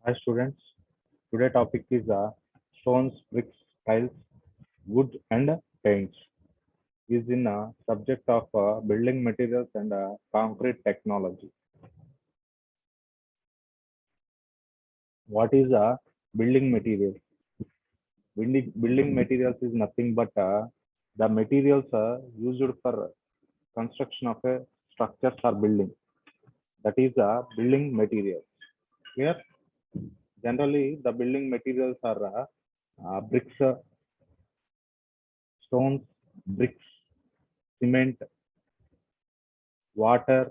Hi students, today topic is stones, bricks, tiles, wood and paints. Is in a subject of building materials and concrete technology. What is a building material? Building materials is nothing but the materials used for construction of a structures or building. That is a building material. Here, generally the building materials are bricks, stones, bricks, cement, water,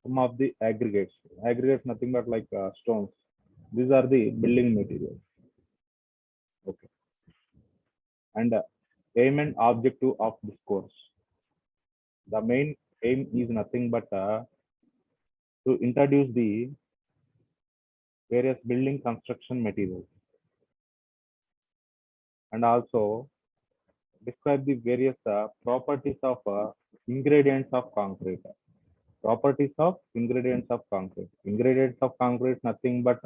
some of the aggregates. Aggregates nothing but like stones. These are the building materials. Okay. And aim and objective of this course. The main aim is nothing but to introduce the various building construction materials and also describe the various properties of ingredients of concrete. Properties of ingredients of concrete. Ingredients of concrete nothing but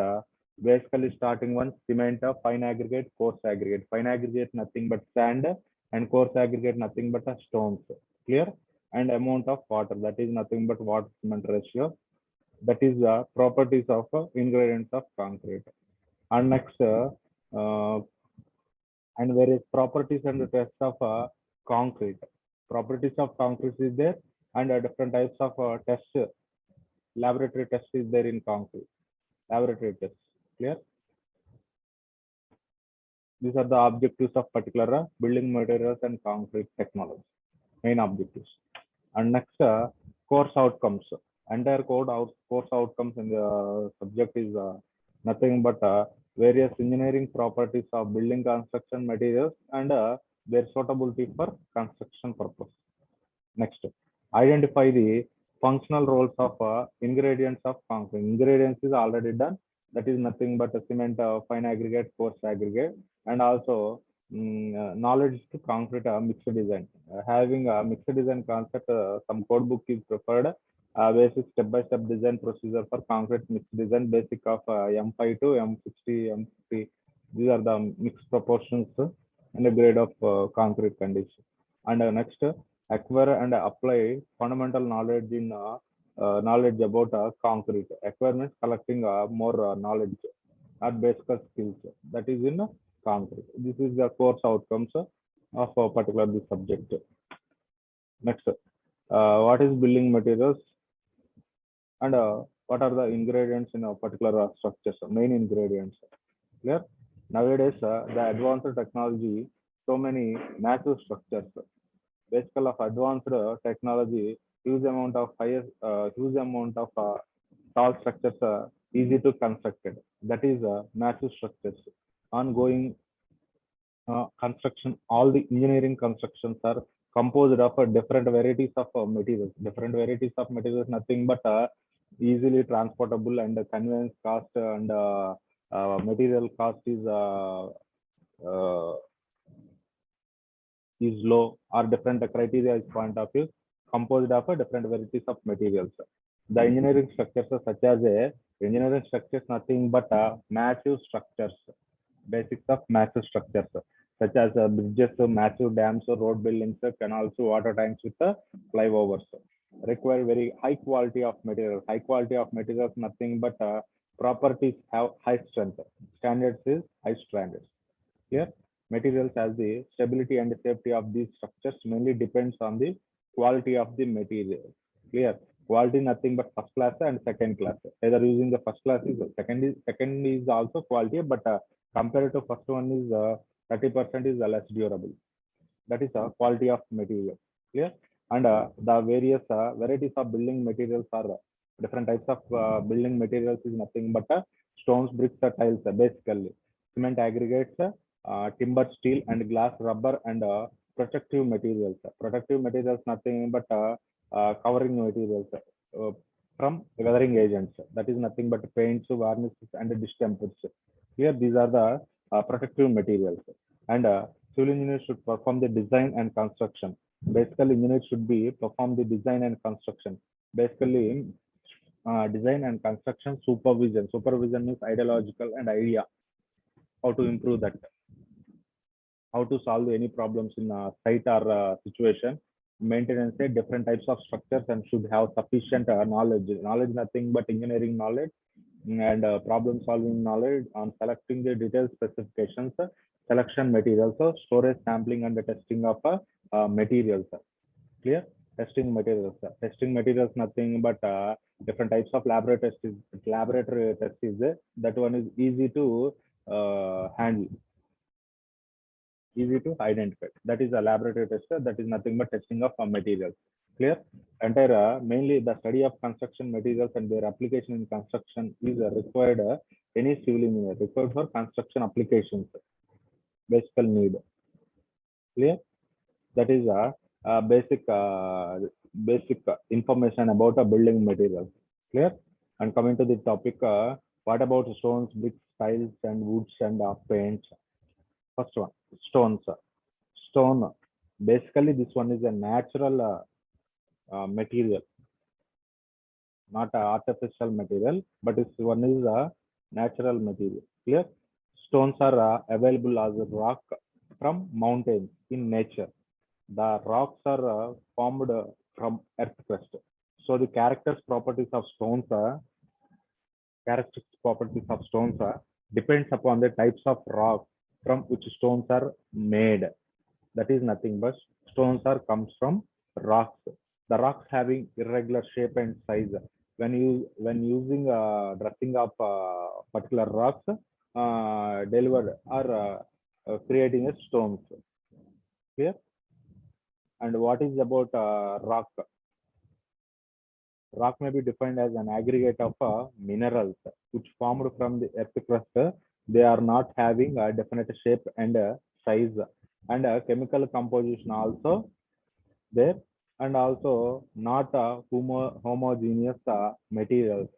basically starting one cement, fine aggregate, coarse aggregate. Fine aggregate nothing but sand and coarse aggregate nothing but stones. Clear? And amount of water, that is nothing but water cement ratio. That is the properties of ingredients of concrete. And next, and various properties and the tests of concrete. Properties of concrete is there and different types of tests, laboratory tests is there in concrete. Laboratory tests. Clear? These are the objectives of particular building materials and concrete technology. Main objectives. And next, course outcomes. Entire course outcomes in the subject is nothing but various engineering properties of building construction materials and their suitability for construction purpose. Next, identify the functional roles of ingredients of concrete. Ingredients is already done. That is nothing but a cement, fine aggregate, coarse aggregate, and also knowledge to concrete mixed design. Having a mixed design concept, some code book is preferred. Basic step-by-step design procedure for concrete mixed design, basic of M5 to M60, M50. These are the mixed proportions and the grade of concrete condition. And next, acquire and apply fundamental knowledge in knowledge about concrete. Acquire means collecting more knowledge, not basic skills. That is in concrete. This is the course outcomes of a particular this subject. Next, what is building materials and what are the ingredients in a particular structure? Main ingredients. Clear? Nowadays, the advanced technology, so many massive structures. Basically, of advanced technology, huge amount of tall structures easy to construct. That is massive structures. Ongoing construction, all the engineering constructions are composed of different varieties of materials. Different varieties of materials, nothing but easily transportable and conveyance cost and material cost uh, is low or different criteria is point of view composed of different varieties of materials. The engineering structures are such as a engineering structures nothing but massive structures, basics of massive structures such as bridges, massive dams, road buildings, canals, water tanks with flyovers. Require very high quality of material. High quality of materials nothing but properties have high strength. Standards is high standards. Here, materials as the stability and safety of these structures mainly depends on the quality of the material. Clear? Quality nothing but first class and second class. Either using the first class is second is also quality, but compared to first one is 30% is less durable. That is quality of material. Clear? And the various varieties of building materials are different types of building materials is nothing but stones, bricks, tiles, basically cement aggregates, timber, steel, and glass, rubber, and protective materials. Protective materials nothing but covering materials from weathering agents. That is nothing but paints, varnishes, and distempers. Here, these are the protective materials. And civil engineers should perform the design and construction. Basically, engineers should be perform the design and construction. Basically, design and construction supervision. Supervision is ideological and idea how to improve that, how to solve any problems in a site or situation. Maintenance different types of structures and should have sufficient knowledge. Knowledge nothing but engineering knowledge and problem solving knowledge on selecting the detailed specifications, selection materials, storage, sampling, and the testing of materials. Clear? Testing materials. Testing materials nothing but different types of laboratory tests. Laboratory test is that one is easy to handle, easy to identify. That is a laboratory tester. That is nothing but testing of materials. Clear? Entire mainly the study of construction materials and their application in construction is required. Any civil engineer required for construction applications. Basic need. Clear? That is a basic information about a building material. Clear? And coming to the topic, what about stones, bricks, tiles, and woods and paints? First one, stones. Stone. Basically, this one is a natural material, not an artificial material, but this one is a natural material. Clear? Stones are available as a rock from mountains in nature. The rocks are formed from earth crust. So the characteristics properties of stones depends upon the types of rock from which stones are made. That is nothing but stones are comes from rocks. The rocks having irregular shape and size. When using dressing up particular rocks, delivered or creating a stones. Clear? And what is about rock? Rock may be defined as an aggregate of minerals which formed from the earth crust. They are not having a definite shape and size, and chemical composition also there, and also not homogeneous materials.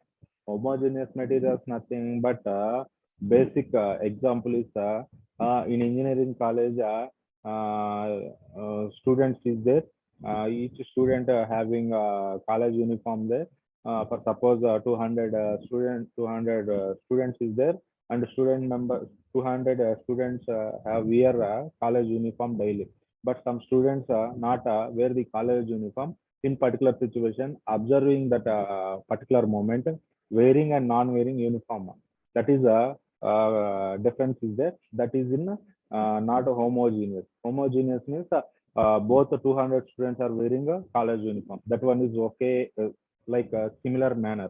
Homogeneous materials nothing but basic example is in engineering college, students is there. Each student having college uniform there. For suppose 200 students is there, and student member 200 students have wear college uniform daily. But some students not wear the college uniform in particular situation, observing that particular moment, wearing and non-wearing uniform. That is a difference is there. That is in not homogeneous. Homogeneous means both the 200 students are wearing a college uniform. That one is okay, like a similar manner.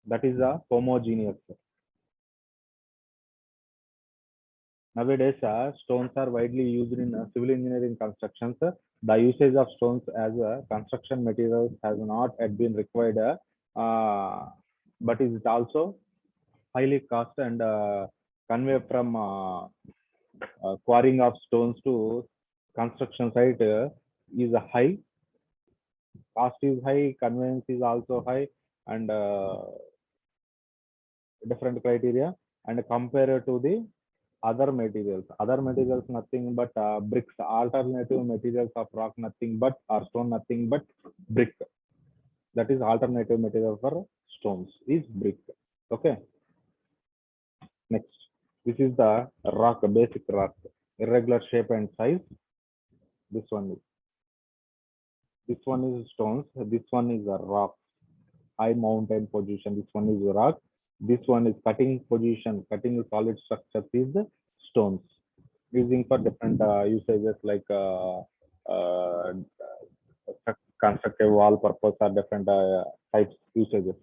That is a homogeneous. Nowadays, stones are widely used in civil engineering constructions. The usage of stones as construction materials has not yet been required, but is also highly cost and convey from quarrying of stones to construction site is high. Cost is high, conveyance is also high, and different criteria. And compared to the other materials, nothing but bricks. Alternative materials of rock nothing but, or stone nothing but brick. That is alternative material for stones is brick. Okay. Next, this is the rock, basic rock, irregular shape and size. This one is stones. This one is a rock, high mountain position. This one is rock. This one is cutting position, cutting solid structures is stones, using for different usages like constructive wall purpose or different types usages.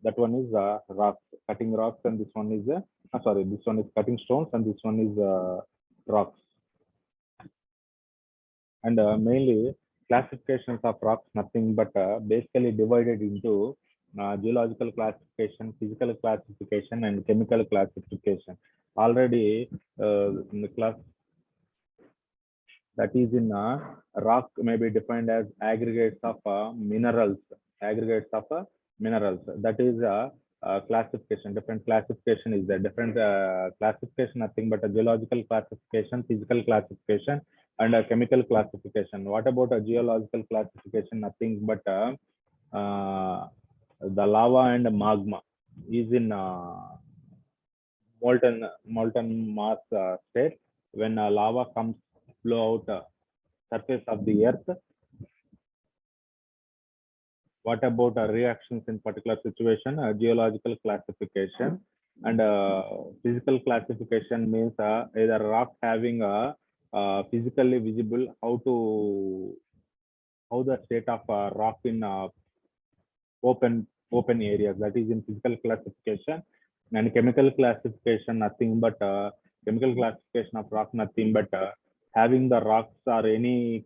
That one is rocks, cutting rocks, and this one is sorry, this one is cutting stones, and this one is rocks. And mainly classifications of rocks nothing but basically divided into geological classification, physical classification, and chemical classification. Already in the class that is in rock may be defined as aggregates of minerals, that is classification. Different classification is there. Different classification nothing but a geological classification, physical classification, and a chemical classification. What about a geological classification? Nothing but the lava and magma is in molten mass state. When lava comes blow out surface of the earth, what about reactions in particular situation? Geological classification and physical classification means either rock having a physically visible how the state of rock in open areas, that is in physical classification. And chemical classification nothing but chemical classification of rock nothing but having the rocks or any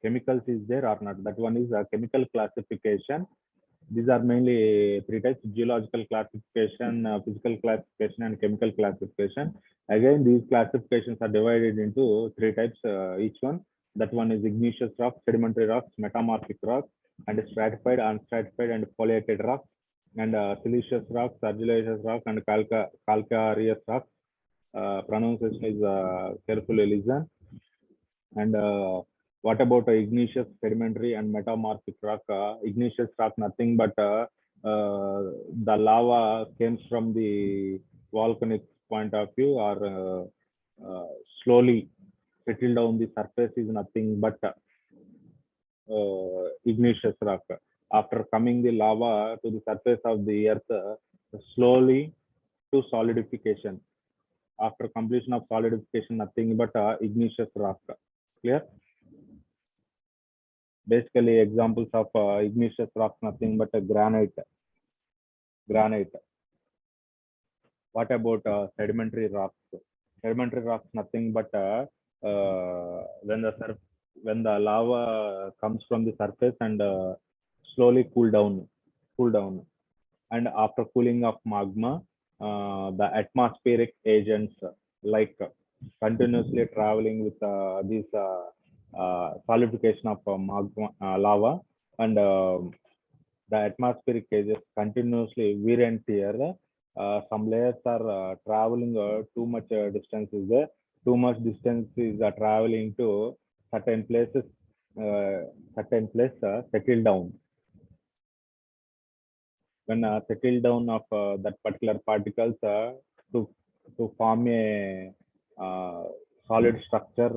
chemicals is there or not, that one is a chemical classification. These are mainly three types: geological classification, physical classification, and chemical classification. Again, these classifications are divided into three types each one. That one is igneous rocks, sedimentary rocks, metamorphic rocks, and stratified, unstratified, and foliated rocks, and siliceous rocks, argillaceous rock, and calcareous rocks. Pronunciation is carefully listen. And what about igneous, sedimentary, and metamorphic rock? Igneous rock, nothing but the lava comes from the volcanic point of view, or slowly settle down the surface is nothing but igneous rock. After coming the lava to the surface of the earth, slowly to solidification. After completion of solidification, nothing but igneous rock. Clear? Basically, examples of igneous rocks, nothing but a granite. What about sedimentary rocks? Sedimentary rocks, nothing but when the lava comes from the surface and slowly cool down, and after cooling of magma, the atmospheric agents like continuously traveling with these solidification of magma, lava, and the atmospheric ages continuously wear and tear. Some layers are traveling too much distances there. Too much distances are traveling to certain places, certain place settle down. When settle down of that particular particles to form a solid structure,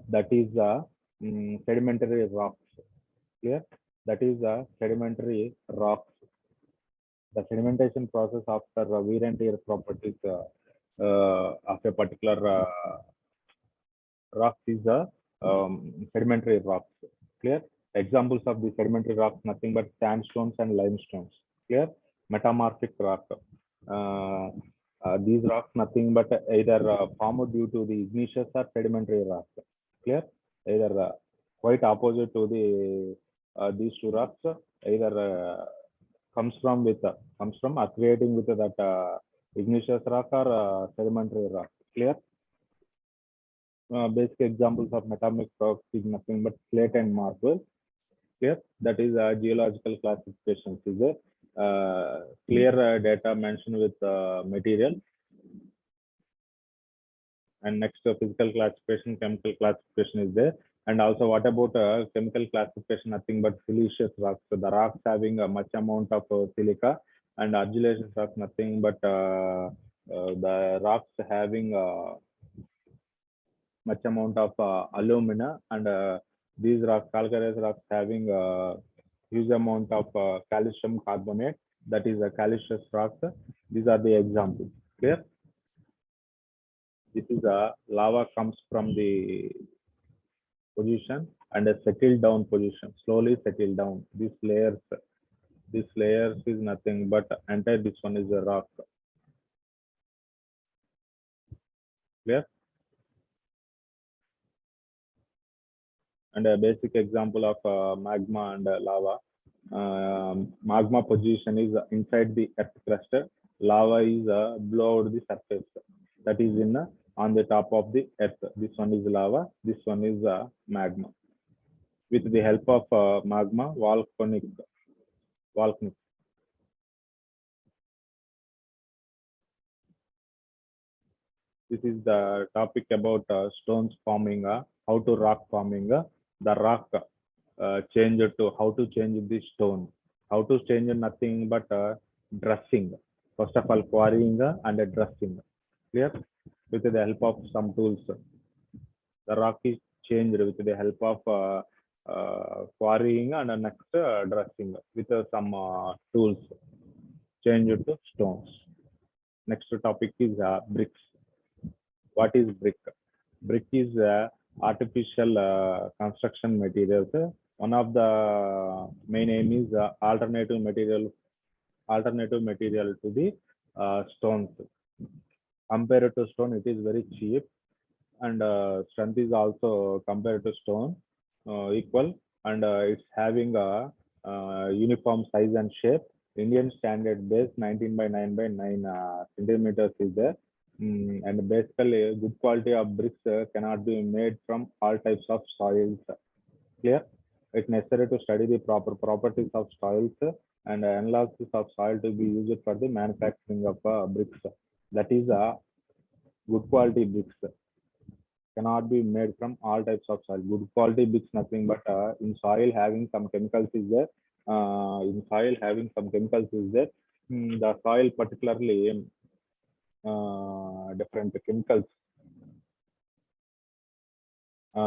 that is sedimentary rocks. Clear? That is sedimentary rocks. The sedimentation process after wear and tear properties of a particular rock is sedimentary rocks. Clear? Examples of the sedimentary rocks, nothing but sandstones and limestones. Clear? Metamorphic rock. These rocks, nothing but either formed due to the igneous or sedimentary rock. Clear? Either quite opposite to the these two rocks, either comes from creating with that igneous rock or sedimentary rock. Clear? Basic examples of metamorphic rocks is nothing but slate and marble. Clear? That is geological classification. Is a clear data mentioned with material. And next, physical classification, chemical classification is there. And also, what about chemical classification? Nothing but siliceous rocks. So the rocks having a much amount of silica, and argillaceous rocks, nothing but the rocks having much amount of alumina, and these rocks, calcareous rocks, having huge amount of calcium carbonate, that is a calcareous rock. These are the examples. Clear? This is a lava comes from the position and a settled down position, slowly settle down. These layers is nothing but entire. This one is a rock. Clear? And a basic example of magma and lava. Magma position is inside the earth crust. Lava is below the surface. That is in on the top of the earth. This one is lava. This one is magma. With the help of magma, volcanic. This is the topic about stones forming, how to rock forming, the rock change to how to change the stone. How to change nothing but dressing. First of all, quarrying and dressing. Clear? With the help of some tools. The rock is changed with the help of quarrying and next dressing with some tools. Change it to stones. Next topic is bricks. What is brick? Brick is artificial construction materials. One of the main aim is alternative material to the stones. Compared to stone, it is very cheap, and strength is also compared to stone equal, and it's having a uniform size and shape. Indian standard base 19 by 9 by 9 centimeters is there. And basically, good quality of bricks cannot be made from all types of soils. Clear? It's necessary to study the proper properties of soils and analysis of soil to be used for the manufacturing of bricks. That is good quality bricks cannot be made from all types of soil. Good quality bricks nothing but in soil having some chemicals is there. The soil particularly different chemicals.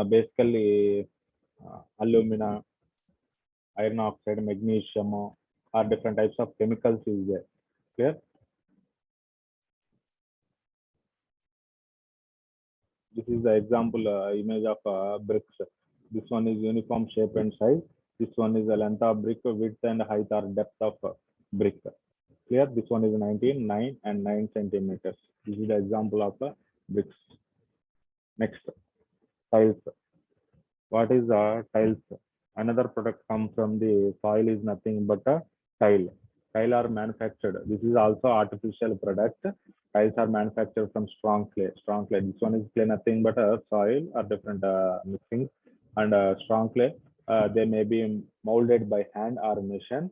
Basically, alumina, iron oxide, magnesium, or different types of chemicals is there. Clear? This is the example image of bricks. This one is uniform shape and size. This one is the length of brick, width and height or depth of brick. Clear? This one is 19, 9 and 9 centimeters. This is the example of bricks. Next, tiles. What is tiles? Another product comes from the soil is nothing but a tile. Tile are manufactured. This is also artificial product. Tiles are manufactured from strong clay. Strong clay. This one is clay, nothing but a soil or different mixing. And strong clay, they may be molded by hand or machine.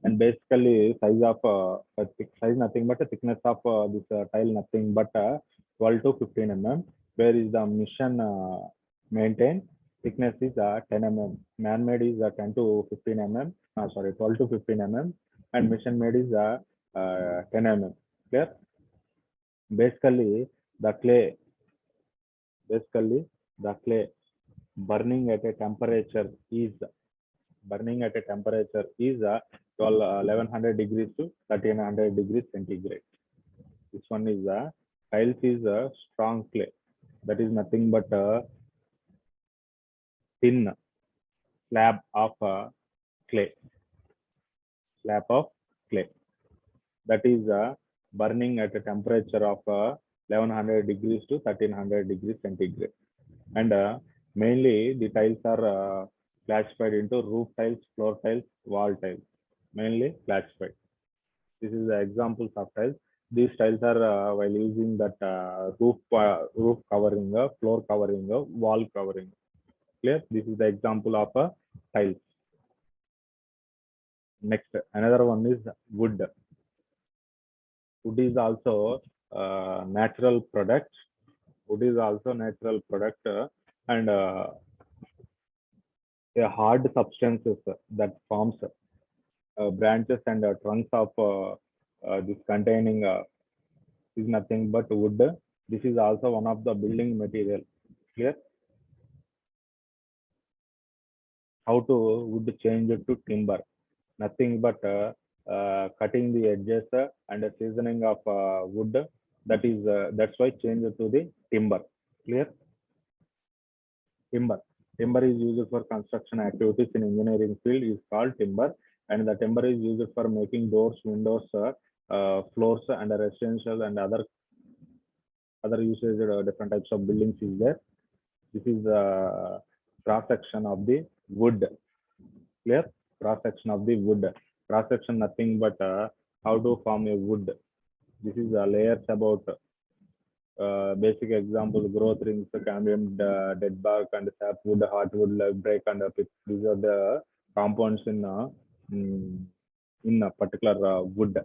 And basically, size nothing but a thickness of this tile nothing but 12 to 15 mm. Where is the mission maintained? Thickness is 10 mm. Man-made is 10 to 15 mm. 12 to 15 mm. And mission made is 10 mm. Clear? Basically, the clay burning at a temperature is 1100 degrees to 1300 degrees centigrade. This one is tiles is a strong clay. That is nothing but a thin slab of clay. That is burning at a temperature of 1100 degrees to 1300 degrees centigrade. And mainly the tiles are classified into roof tiles, floor tiles, wall tiles. Mainly classified. This is the examples of tiles. These tiles are while using that roof covering, floor covering, wall covering. Clear? This is the example of a tiles. Next, another one is wood. Wood is also natural product. And a hard substances that forms branches and trunks of this containing is nothing but wood. This is also one of the building material. Clear? How to wood change to timber? Nothing but cutting the edges and seasoning of wood. That's why change to the timber. Clear? Timber is used for construction activities in engineering field is called timber, and the timber is used for making doors, windows, floors, and residential and other uses. Different types of buildings is there. This is the cross section of the wood. Clear? Cross section of the wood. Cross section nothing but how to form a wood. This is layers about basic example: growth rings, cambium, dead bark, and sapwood, hardwood, live break, and pitch. These are the compounds in a particular wood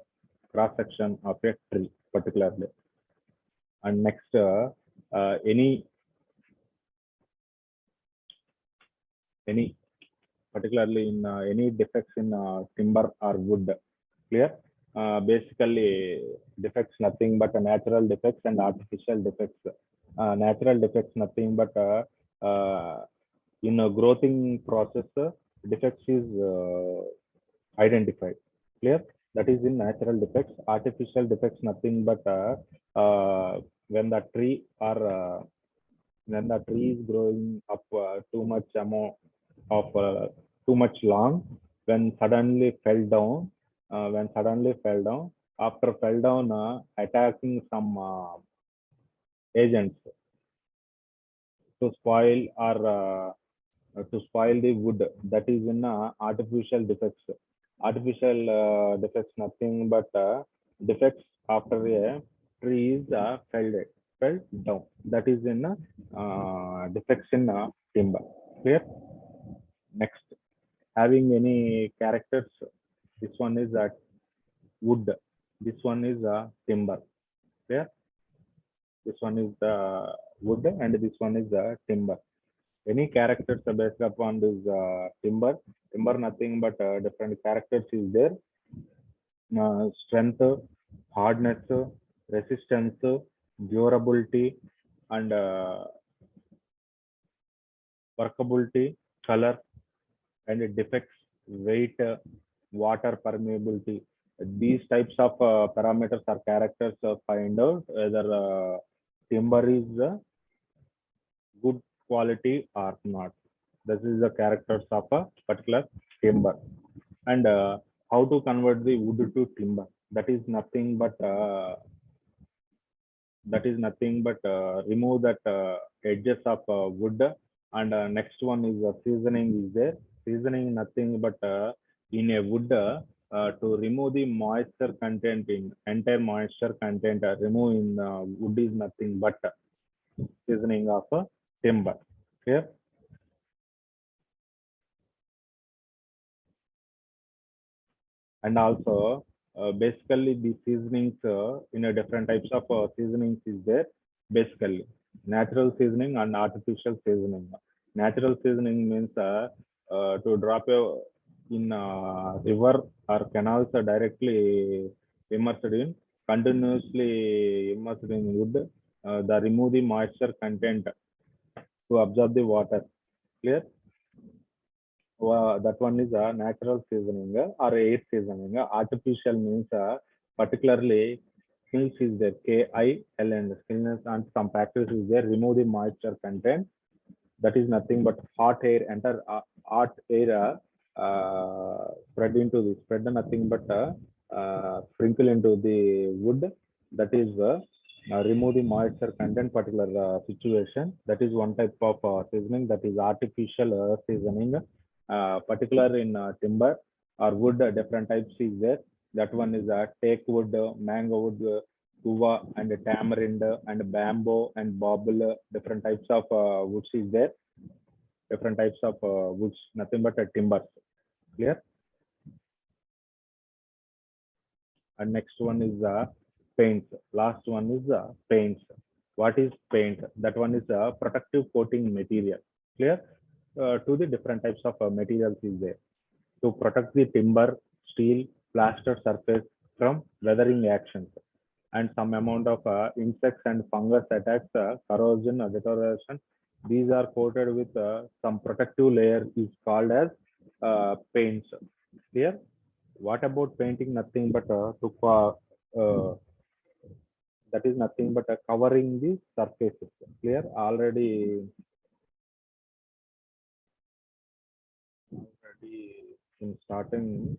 cross section of a tree, particularly. And next, any particularly in any defects in timber or wood. Clear? Basically, defects nothing but natural defects and artificial defects. Natural defects nothing but in a growing process, defects is identified. Clear? That is in natural defects. Artificial defects nothing but when the tree or when the tree is growing up too much amount of too much long, when suddenly fell down, after fell down, attacking some agents to spoil or to spoil the wood. That is in artificial defects. Artificial defects nothing but defects after a tree is fell down. That is in defects in timber. Clear? Next, having any characters. This one is wood. This one is timber. Clear? This one is the wood and this one is the timber. Any characters based upon this timber. Timber nothing but different characters is there. Strength, hardness, resistance, durability, and workability, color, and defects, weight, water permeability. These types of parameters or characters find out whether timber is good quality or not. This is the characters of a particular timber. And how to convert the wood to timber? That is nothing but remove that edges of wood. And next one is seasoning is there. Seasoning nothing but in a wood to remove the moisture content in entire moisture content remove in wood is nothing but seasoning of timber. Clear? And also basically the seasonings in a different types of seasonings is there. Basically natural seasoning and artificial seasoning. Natural seasoning means to drop in river or canals directly continuously immersed in wood, the remove the moisture content to absorb the water. Clear? That one is a natural seasoning or air seasoning. Artificial means particularly skills is there. KIL and skillness and some factors is there. Remove the moisture content. That is nothing but hot air enter hot air spread into the spread nothing but sprinkle into the wood. That is remove the moisture content particular situation. That is one type of seasoning. That is artificial seasoning. Particular in timber or wood, different types is there. That one is teak wood, mango wood, guava and tamarind and bamboo and bobble. Different types of woods is there. Different types of woods, nothing but timbers. Clear? And next one is paints. Last one is paints. What is paint? That one is a protective coating material. Clear? To the different types of materials is there to protect the timber, steel, plaster surface from weathering actions, and some amount of insects and fungus attacks, corrosion, deterioration. These are coated with some protective layer is called as paints. Here, what about painting? Nothing but that is nothing but covering the surfaces. Clear? Already in starting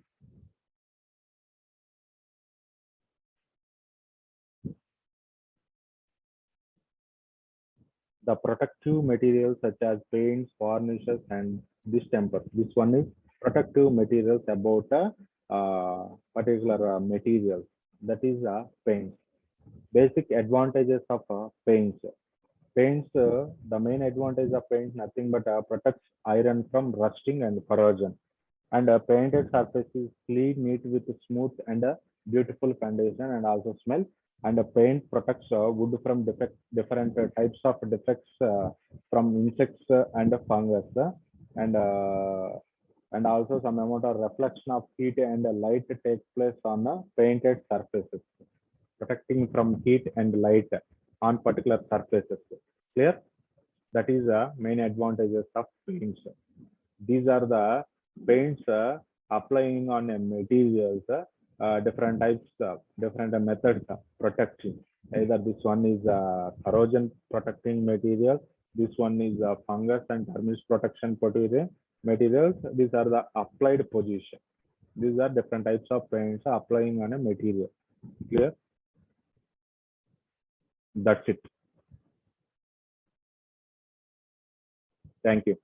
the protective materials such as paints, varnishes, and distemper. This one is protective materials about a particular materials. That is paints. Basic advantages of paints. Paints, the main advantage of paint nothing but protects iron from rusting and corrosion. And painted surface is clean, neat with smooth and beautiful condition and also smell. And paint protects wood from different types of defects from insects and fungus. And and also some amount of reflection of heat and light takes place on the painted surfaces, protecting from heat and light on particular surfaces. Clear? That is the main advantages of paints. These are the paints applying on materials, different types, different methods of protecting. Either this one is corrosion protecting material, this one is fungus and termites protection materials. These are the applied position. These are different types of paints applying on a material. Clear? That's it. Thank you.